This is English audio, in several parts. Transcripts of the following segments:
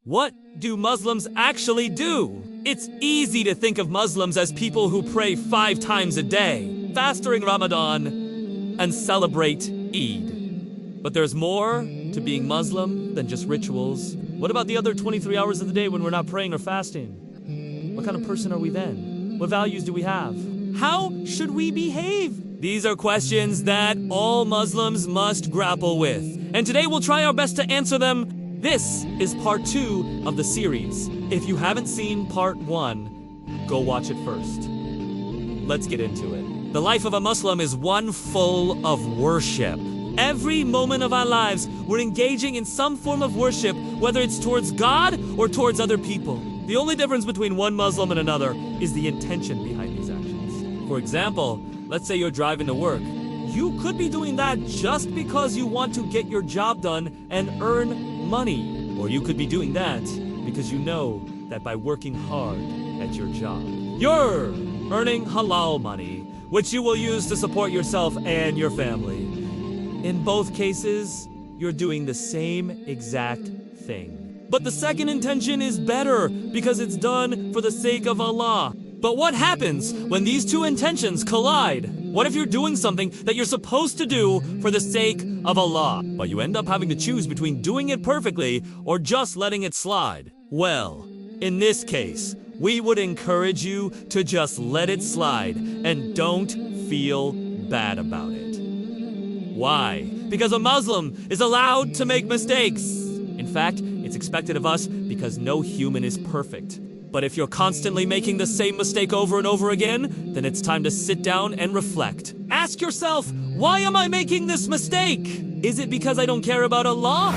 What do Muslims actually do? It's easy to think of Muslims as people who pray 5 times a day, fast during Ramadan, and celebrate Eid. But there's more to being Muslim than just rituals. What about the other 23 hours of the day when we're not praying or fasting? What kind of person are we then? What values do we have? How should we behave? These are questions that all Muslims must grapple with. And today we'll try our best to answer them. This is part 2 of the series. If you haven't seen part 1, go watch it first. Let's get into it. The life of a Muslim is one full of worship. Every moment of our lives, we're engaging in some form of worship, whether it's towards God or towards other people. The only difference between one Muslim and another is the intention behind these actions. For example, let's say you're driving to work. You could be doing that just because you want to get your job done and earn money. Or you could be doing that because you know that by working hard at your job, you're earning halal money, which you will use to support yourself and your family. In both cases, you're doing the same exact thing. But the second intention is better because it's done for the sake of Allah. But what happens when these two intentions collide? What if you're doing something that you're supposed to do for the sake of Allah, but you end up having to choose between doing it perfectly or just letting it slide? Well, in this case, we would encourage you to just let it slide and don't feel bad about it. Why? Because a Muslim is allowed to make mistakes. In fact, it's expected of us because no human is perfect. But if you're constantly making the same mistake over and over again, then it's time to sit down and reflect. Ask yourself, why am I making this mistake? Is it because I don't care about Allah?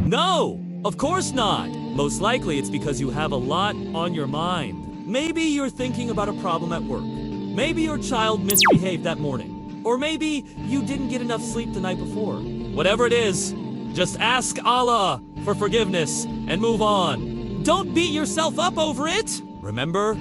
No, of course not. Most likely it's because you have a lot on your mind. Maybe you're thinking about a problem at work. Maybe your child misbehaved that morning. Or maybe you didn't get enough sleep the night before. Whatever it is, just ask Allah for forgiveness and move on. Don't beat yourself up over it. Remember,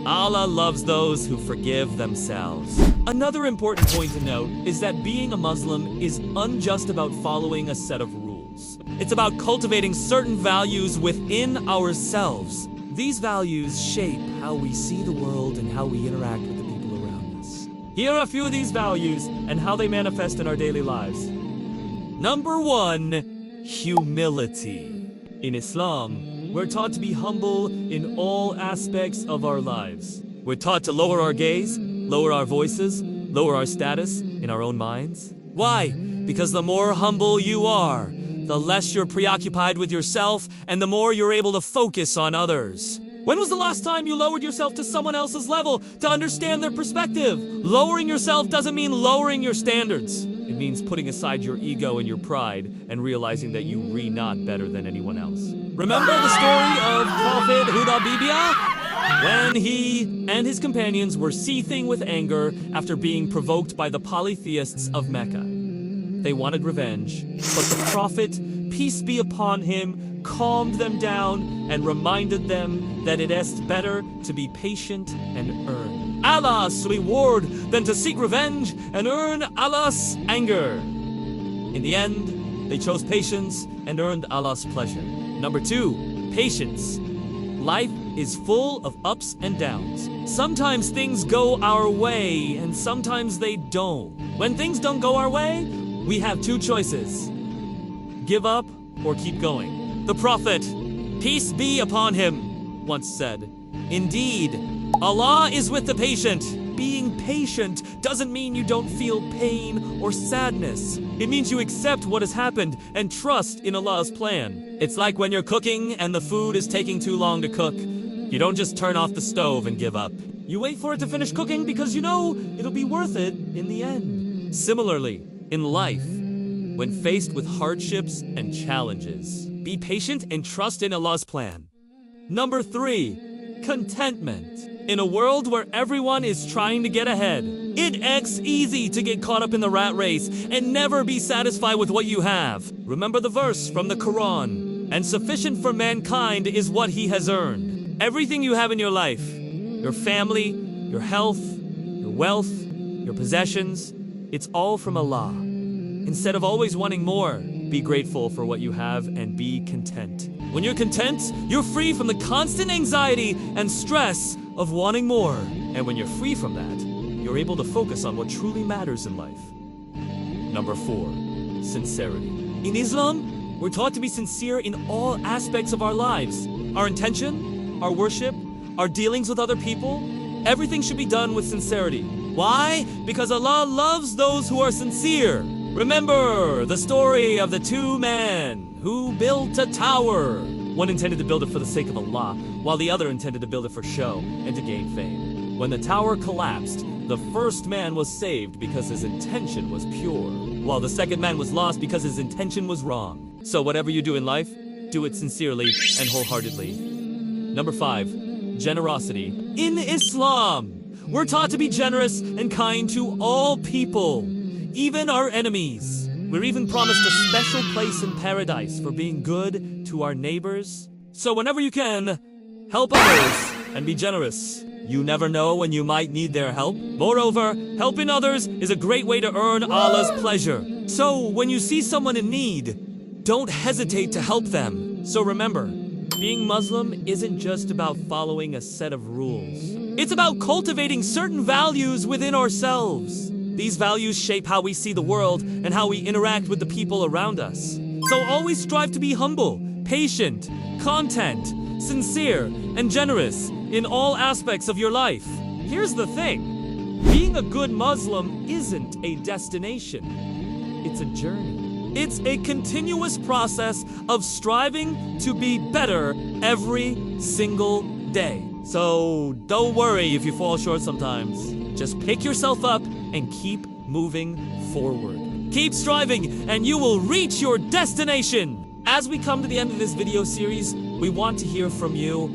Allah loves those who forgive themselves. Another important point to note is that being a Muslim is unjust about following a set of rules. It's about cultivating certain values within ourselves. These values shape how we see the world and how we interact with the people around us. Here are a few of these values and how they manifest in our daily lives. Number 1, humility. In Islam, we're taught to be humble in all aspects of our lives. We're taught to lower our gaze, lower our voices, lower our status in our own minds. Why? Because the more humble you are, the less you're preoccupied with yourself and the more you're able to focus on others. When was the last time you lowered yourself to someone else's level to understand their perspective? Lowering yourself doesn't mean lowering your standards. It means putting aside your ego and your pride and realizing that you're not better than anyone else. Remember the story of Prophet Hudaybiyah? When he and his companions were seething with anger after being provoked by the polytheists of Mecca. They wanted revenge, but the Prophet, peace be upon him, calmed them down and reminded them that it is better to be patient and earn Allah's reward than to seek revenge and earn Allah's anger. In the end, they chose patience and earned Allah's pleasure. Number 2, patience. Life is full of ups and downs. Sometimes things go our way and sometimes they don't. When things don't go our way, we have 2 choices. Give up or keep going. The Prophet, peace be upon him, once said, "Indeed, Allah is with the patient." Being patient doesn't mean you don't feel pain or sadness. It means you accept what has happened and trust in Allah's plan. It's like when you're cooking and the food is taking too long to cook. You don't just turn off the stove and give up. You wait for it to finish cooking because you know it'll be worth it in the end. Similarly, in life, when faced with hardships and challenges, be patient and trust in Allah's plan. Number 3, contentment. In a world where everyone is trying to get ahead, it's easy to get caught up in the rat race and never be satisfied with what you have. Remember the verse from the Quran, "And sufficient for mankind is what he has earned." Everything you have in your life, your family, your health, your wealth, your possessions, it's all from Allah. Instead of always wanting more, be grateful for what you have and be content. When you're content, you're free from the constant anxiety and stress of wanting more. And when you're free from that, you're able to focus on what truly matters in life. Number 4, sincerity. In Islam, we're taught to be sincere in all aspects of our lives. Our intention, our worship, our dealings with other people, everything should be done with sincerity. Why? Because Allah loves those who are sincere. Remember the story of the 2 men who built a tower. One intended to build it for the sake of Allah, while the other intended to build it for show and to gain fame. When the tower collapsed, the first man was saved because his intention was pure, while the second man was lost because his intention was wrong. So whatever you do in life, do it sincerely and wholeheartedly. Number 5, generosity. In Islam, we're taught to be generous and kind to all people, even our enemies. We're even promised a special place in paradise for being good to our neighbors. So whenever you can, help others and be generous. You never know when you might need their help. Moreover, helping others is a great way to earn Allah's pleasure. So when you see someone in need, don't hesitate to help them. So remember, being Muslim isn't just about following a set of rules. It's about cultivating certain values within ourselves. These values shape how we see the world and how we interact with the people around us. So always strive to be humble, patient, content, sincere, and generous in all aspects of your life. Here's the thing. Being a good Muslim isn't a destination. It's a journey. It's a continuous process of striving to be better every single day. So don't worry if you fall short sometimes. Just pick yourself up and keep moving forward. Keep striving and you will reach your destination. As we come to the end of this video series, we want to hear from you.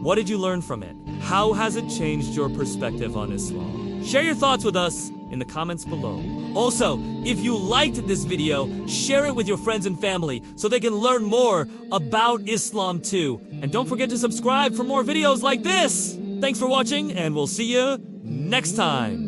What did you learn from it? How has it changed your perspective on Islam? Share your thoughts with us in the comments below. Also, if you liked this video, share it with your friends and family so they can learn more about Islam too. And don't forget to subscribe for more videos like this. Thanks for watching and we'll see you next time.